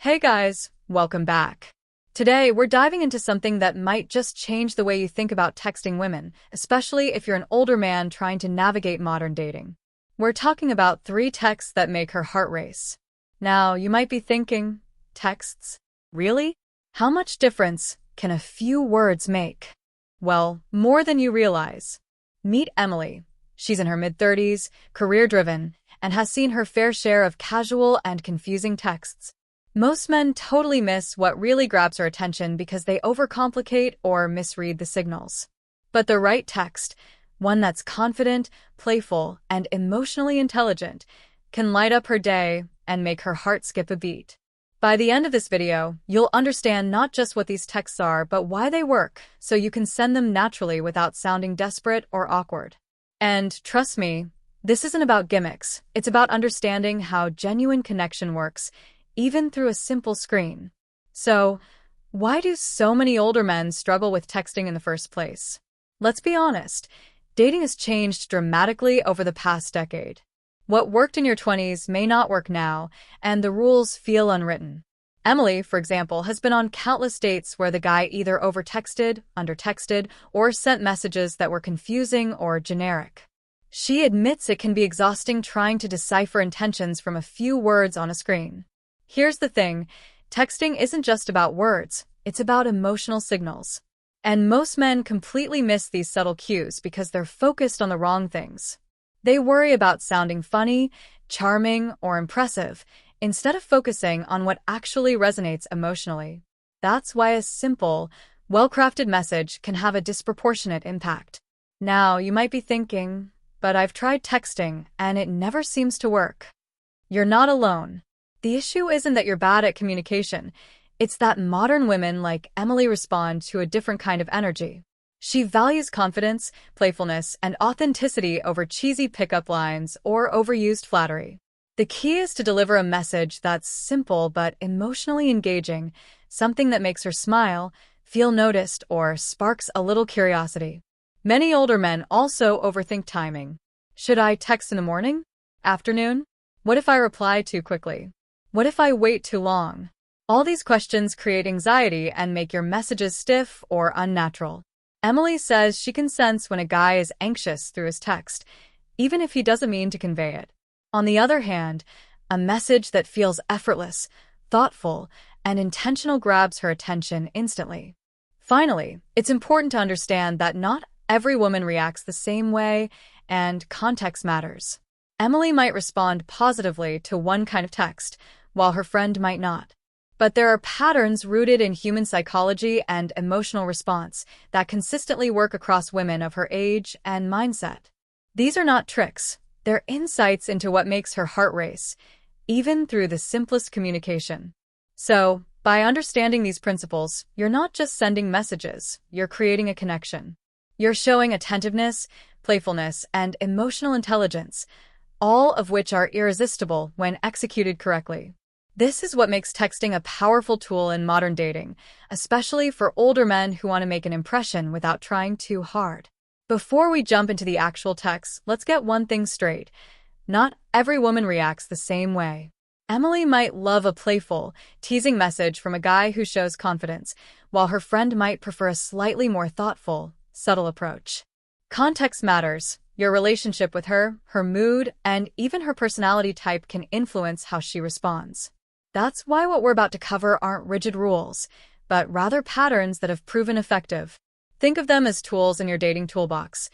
Hey guys, welcome back. Today, we're diving into something that might just change the way you think about texting women, especially if you're an older man trying to navigate modern dating. We're talking about 3 texts that make her heart race. Now, you might be thinking, texts? Really? How much difference can a few words make? Well, more than you realize. Meet Emily. She's in her mid-30s, career-driven, and has seen her fair share of casual and confusing texts. Most men totally miss what really grabs her attention because they overcomplicate or misread the signals. But the right text, one that's confident, playful, and emotionally intelligent, can light up her day and make her heart skip a beat. By the end of this video, you'll understand not just what these texts are, but why they work, so you can send them naturally without sounding desperate or awkward. And trust me, this isn't about gimmicks. It's about understanding how genuine connection works, even through a simple screen. So, why do so many older men struggle with texting in the first place? Let's be honest, dating has changed dramatically over the past decade. What worked in your 20s may not work now, and the rules feel unwritten. Emily, for example, has been on countless dates where the guy either overtexted, undertexted, or sent messages that were confusing or generic. She admits it can be exhausting trying to decipher intentions from a few words on a screen. Here's the thing, texting isn't just about words, it's about emotional signals. And most men completely miss these subtle cues because they're focused on the wrong things. They worry about sounding funny, charming, or impressive, instead of focusing on what actually resonates emotionally. That's why a simple, well-crafted message can have a disproportionate impact. Now, you might be thinking, but I've tried texting and it never seems to work. You're not alone. The issue isn't that you're bad at communication, it's that modern women like Emily respond to a different kind of energy. She values confidence, playfulness, and authenticity over cheesy pickup lines or overused flattery. The key is to deliver a message that's simple but emotionally engaging, something that makes her smile, feel noticed, or sparks a little curiosity. Many older men also overthink timing. Should I text in the morning? Afternoon? What if I reply too quickly? What if I wait too long? All these questions create anxiety and make your messages stiff or unnatural. Emily says she can sense when a guy is anxious through his text, even if he doesn't mean to convey it. On the other hand, a message that feels effortless, thoughtful, and intentional grabs her attention instantly. Finally, it's important to understand that not every woman reacts the same way, and context matters. Emily might respond positively to one kind of text, while her friend might not. But there are patterns rooted in human psychology and emotional response that consistently work across women of her age and mindset. These are not tricks, they're insights into what makes her heart race, even through the simplest communication. So, by understanding these principles, you're not just sending messages, you're creating a connection. You're showing attentiveness, playfulness, and emotional intelligence, all of which are irresistible when executed correctly. This is what makes texting a powerful tool in modern dating, especially for older men who want to make an impression without trying too hard. Before we jump into the actual text, let's get one thing straight. Not every woman reacts the same way. Emily might love a playful, teasing message from a guy who shows confidence, while her friend might prefer a slightly more thoughtful, subtle approach. Context matters. Your relationship with her, her mood, and even her personality type can influence how she responds. That's why what we're about to cover aren't rigid rules, but rather patterns that have proven effective. Think of them as tools in your dating toolbox.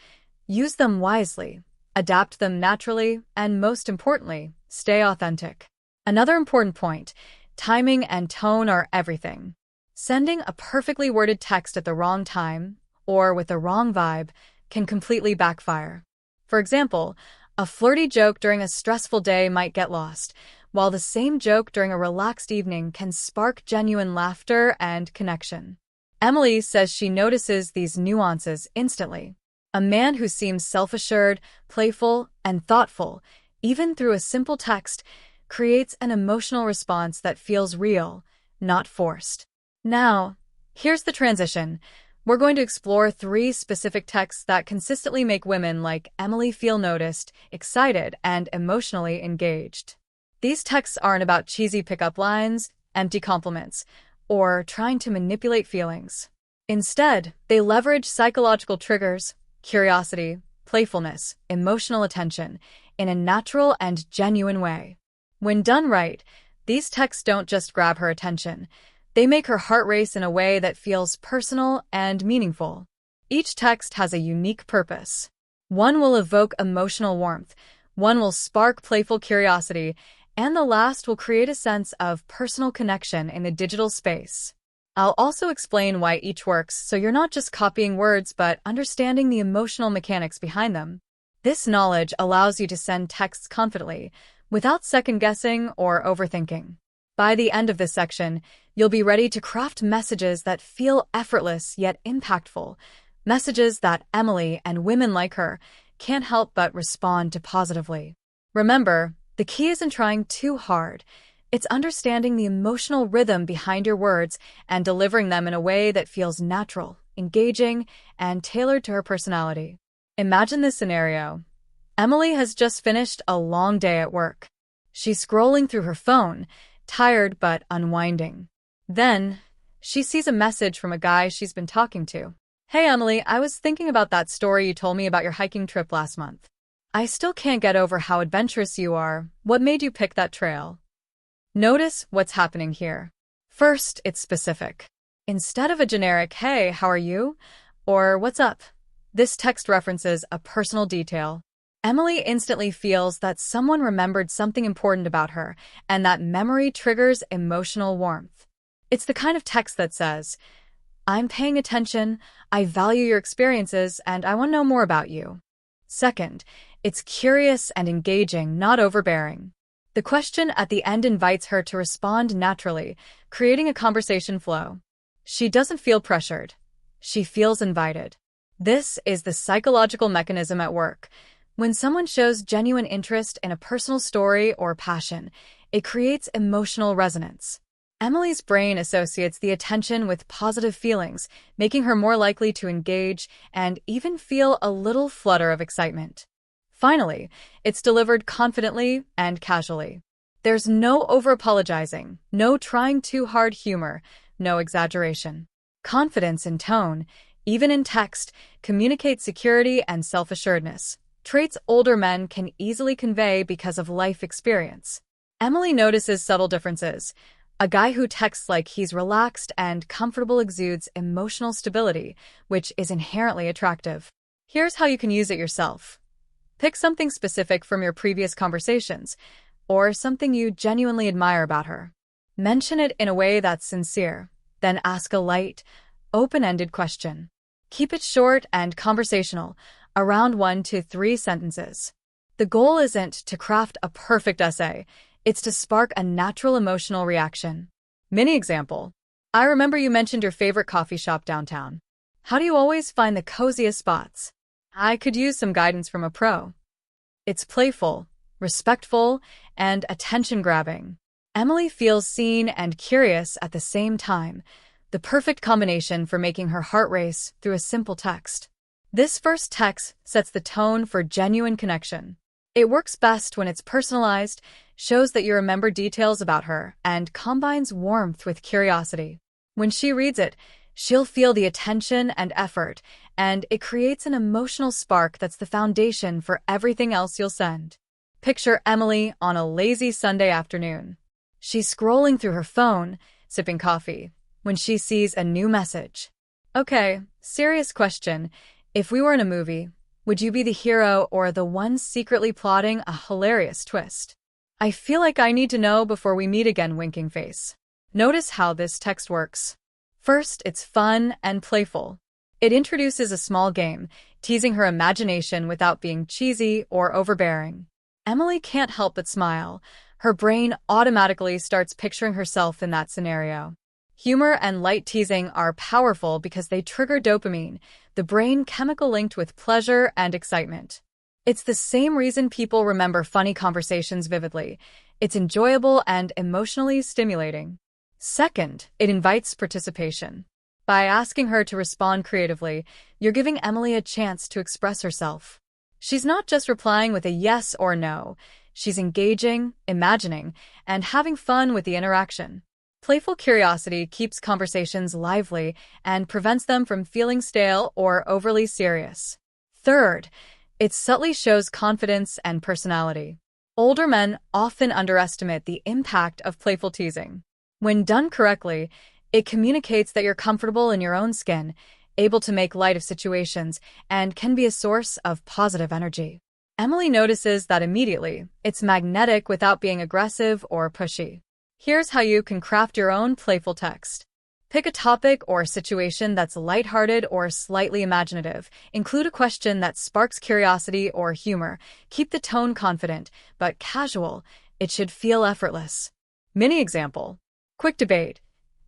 Use them wisely, adapt them naturally, and most importantly, stay authentic. Another important point, timing and tone are everything. Sending a perfectly worded text at the wrong time, or with the wrong vibe, can completely backfire. For example, a flirty joke during a stressful day might get lost, while the same joke during a relaxed evening can spark genuine laughter and connection. Emily says she notices these nuances instantly. A man who seems self-assured, playful, and thoughtful, even through a simple text, creates an emotional response that feels real, not forced. Now, here's the transition. We're going to explore 3 specific texts that consistently make women like Emily feel noticed, excited, and emotionally engaged. These texts aren't about cheesy pickup lines. empty compliments, or trying to manipulate feelings. Instead, they leverage psychological triggers, curiosity, playfulness, emotional attention, in a natural and genuine way. When done right, these texts don't just grab her attention. They make her heart race in a way that feels personal and meaningful. Each text has a unique purpose. One will evoke emotional warmth, one will spark playful curiosity, and the last will create a sense of personal connection in the digital space. I'll also explain why each works so you're not just copying words but understanding the emotional mechanics behind them. This knowledge allows you to send texts confidently, without second-guessing or overthinking. By the end of this section, you'll be ready to craft messages that feel effortless yet impactful, messages that Emily and women like her can't help but respond to positively. Remember, the key isn't trying too hard. It's understanding the emotional rhythm behind your words and delivering them in a way that feels natural, engaging, and tailored to her personality. Imagine this scenario. Emily has just finished a long day at work. She's scrolling through her phone, tired but unwinding. Then, she sees a message from a guy she's been talking to. "Hey Emily, I was thinking about that story you told me about your hiking trip last month. I still can't get over how adventurous you are. What made you pick that trail?" Notice what's happening here. First, it's specific. Instead of a generic, "Hey, how are you?" or "What's up?" this text references a personal detail. Emily instantly feels that someone remembered something important about her, and that memory triggers emotional warmth. It's the kind of text that says, "I'm paying attention, I value your experiences, and I want to know more about you." Second, it's curious and engaging, not overbearing. The question at the end invites her to respond naturally, creating a conversation flow. She doesn't feel pressured. She feels invited. This is the psychological mechanism at work. When someone shows genuine interest in a personal story or passion, it creates emotional resonance. Emily's brain associates the attention with positive feelings, making her more likely to engage and even feel a little flutter of excitement. Finally, it's delivered confidently and casually. There's no over-apologizing, no trying too hard humor, no exaggeration. Confidence in tone, even in text, communicates security and self-assuredness, traits older men can easily convey because of life experience. Emily notices subtle differences. A guy who texts like he's relaxed and comfortable exudes emotional stability, which is inherently attractive. Here's how you can use it yourself. Pick something specific from your previous conversations, or something you genuinely admire about her. Mention it in a way that's sincere, then ask a light, open-ended question. Keep it short and conversational, around 1 to 3 sentences. The goal isn't to craft a perfect essay, it's to spark a natural emotional reaction. Mini example. "I remember you mentioned your favorite coffee shop downtown. How do you always find the coziest spots? I could use some guidance from a pro." It's playful, respectful, and attention-grabbing. Emily feels seen and curious at the same time, the perfect combination for making her heart race through a simple text. This first text sets the tone for genuine connection. It works best when it's personalized, shows that you remember details about her, and combines warmth with curiosity. When she reads it, she'll feel the attention and effort, and it creates an emotional spark that's the foundation for everything else you'll send. Picture Emily on a lazy Sunday afternoon. She's scrolling through her phone, sipping coffee, when she sees a new message. Okay, serious question. If we were in a movie, would you be the hero or the one secretly plotting a hilarious twist? I feel like I need to know before we meet again, winking face. Notice how this text works. First, it's fun and playful. It introduces a small game, teasing her imagination without being cheesy or overbearing. Emily can't help but smile. Her brain automatically starts picturing herself in that scenario. Humor and light teasing are powerful because they trigger dopamine, the brain chemical linked with pleasure and excitement. It's the same reason people remember funny conversations vividly. It's enjoyable and emotionally stimulating. Second, it invites participation. By asking her to respond creatively, you're giving Emily a chance to express herself. She's not just replying with a yes or no. She's engaging, imagining, and having fun with the interaction. Playful curiosity keeps conversations lively and prevents them from feeling stale or overly serious. Third, it subtly shows confidence and personality. Older men often underestimate the impact of playful teasing. When done correctly, it communicates that you're comfortable in your own skin, able to make light of situations, and can be a source of positive energy. Emily notices that immediately. It's magnetic without being aggressive or pushy. Here's how you can craft your own playful text. Pick a topic or situation that's lighthearted or slightly imaginative. Include a question that sparks curiosity or humor. Keep the tone confident, but casual. It should feel effortless. Mini example. Quick debate.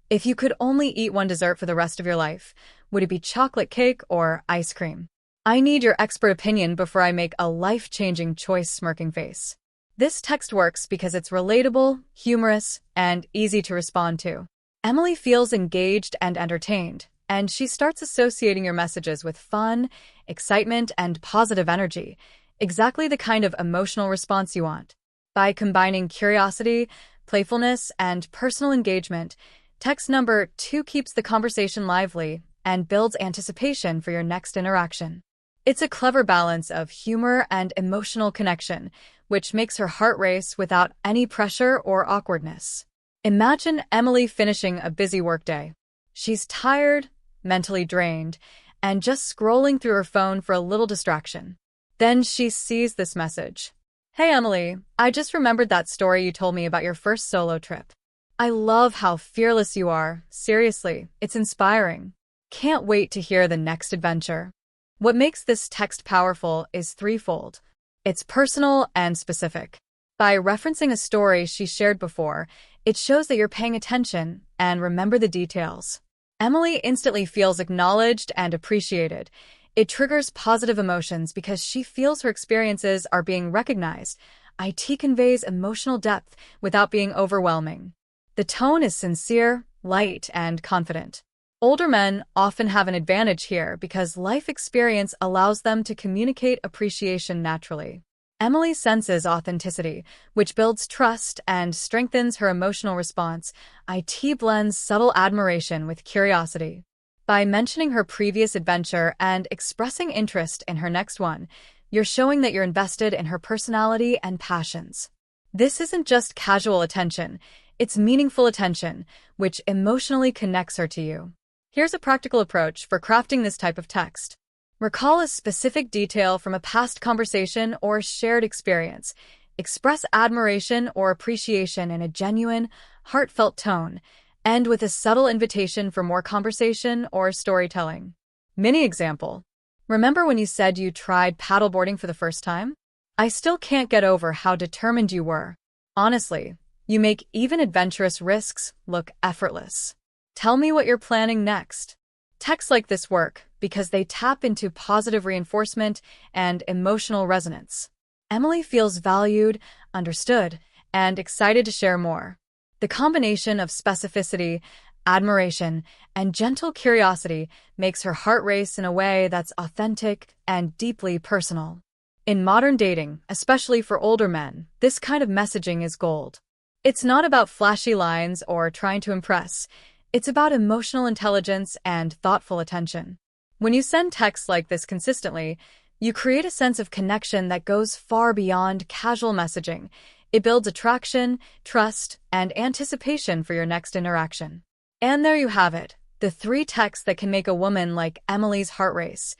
If you could only eat one dessert for the rest of your life, would it be chocolate cake or ice cream? I need your expert opinion before I make a life-changing choice, smirking face. This text works because it's relatable, humorous, and easy to respond to. Emily feels engaged and entertained, and she starts associating your messages with fun, excitement, and positive energy, exactly the kind of emotional response you want. By combining curiosity, playfulness, and personal engagement, text number 2 keeps the conversation lively and builds anticipation for your next interaction. It's a clever balance of humor and emotional connection, which makes her heart race without any pressure or awkwardness. Imagine Emily finishing a busy workday. She's tired, mentally drained, and just scrolling through her phone for a little distraction. Then she sees this message. Hey Emily, I just remembered that story you told me about your first solo trip. I love how fearless you are. Seriously, it's inspiring. Can't wait to hear the next adventure. What makes this text powerful is threefold. It's personal and specific. By referencing a story she shared before, it shows that you're paying attention and remember the details. Emily instantly feels acknowledged and appreciated. It triggers positive emotions because she feels her experiences are being recognized. IT conveys emotional depth without being overwhelming. The tone is sincere, light, and confident. Older men often have an advantage here because life experience allows them to communicate appreciation naturally. Emily senses authenticity, which builds trust and strengthens her emotional response. IT blends subtle admiration with curiosity. By mentioning her previous adventure and expressing interest in her next one, you're showing that you're invested in her personality and passions. This isn't just casual attention, it's meaningful attention, which emotionally connects her to you. Here's a practical approach for crafting this type of text. Recall a specific detail from a past conversation or shared experience. Express admiration or appreciation in a genuine, heartfelt tone. End with a subtle invitation for more conversation or storytelling. Mini example. Remember when you said you tried paddleboarding for the first time? I still can't get over how determined you were. Honestly, you make even adventurous risks look effortless. Tell me what you're planning next. Texts like this work because they tap into positive reinforcement and emotional resonance. Emily feels valued, understood, and excited to share more. The combination of specificity, admiration, and gentle curiosity makes her heart race in a way that's authentic and deeply personal. In modern dating, especially for older men, this kind of messaging is gold. It's not about flashy lines or trying to impress. It's about emotional intelligence and thoughtful attention. When you send texts like this consistently, you create a sense of connection that goes far beyond casual messaging. It builds attraction, trust, and anticipation for your next interaction. And there you have it, the 3 texts that can make a woman like Emily's heart race.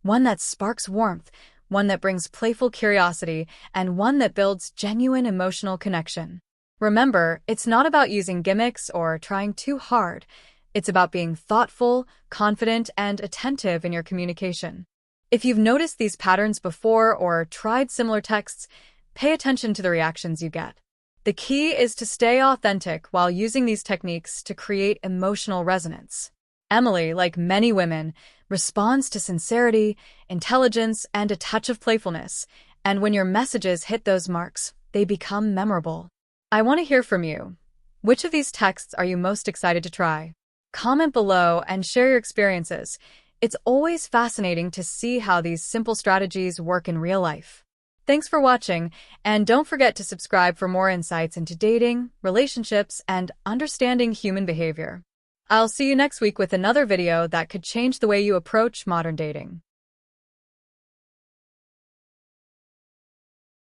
One that sparks warmth, one that brings playful curiosity, and one that builds genuine emotional connection. Remember, it's not about using gimmicks or trying too hard. It's about being thoughtful, confident, and attentive in your communication. If you've noticed these patterns before or tried similar texts, pay attention to the reactions you get. The key is to stay authentic while using these techniques to create emotional resonance. Emily, like many women, responds to sincerity, intelligence, and a touch of playfulness, and when your messages hit those marks, they become memorable. I want to hear from you. Which of these texts are you most excited to try? Comment below and share your experiences. It's always fascinating to see how these simple strategies work in real life. Thanks for watching, and don't forget to subscribe for more insights into dating, relationships, and understanding human behavior. I'll see you next week with another video that could change the way you approach modern dating.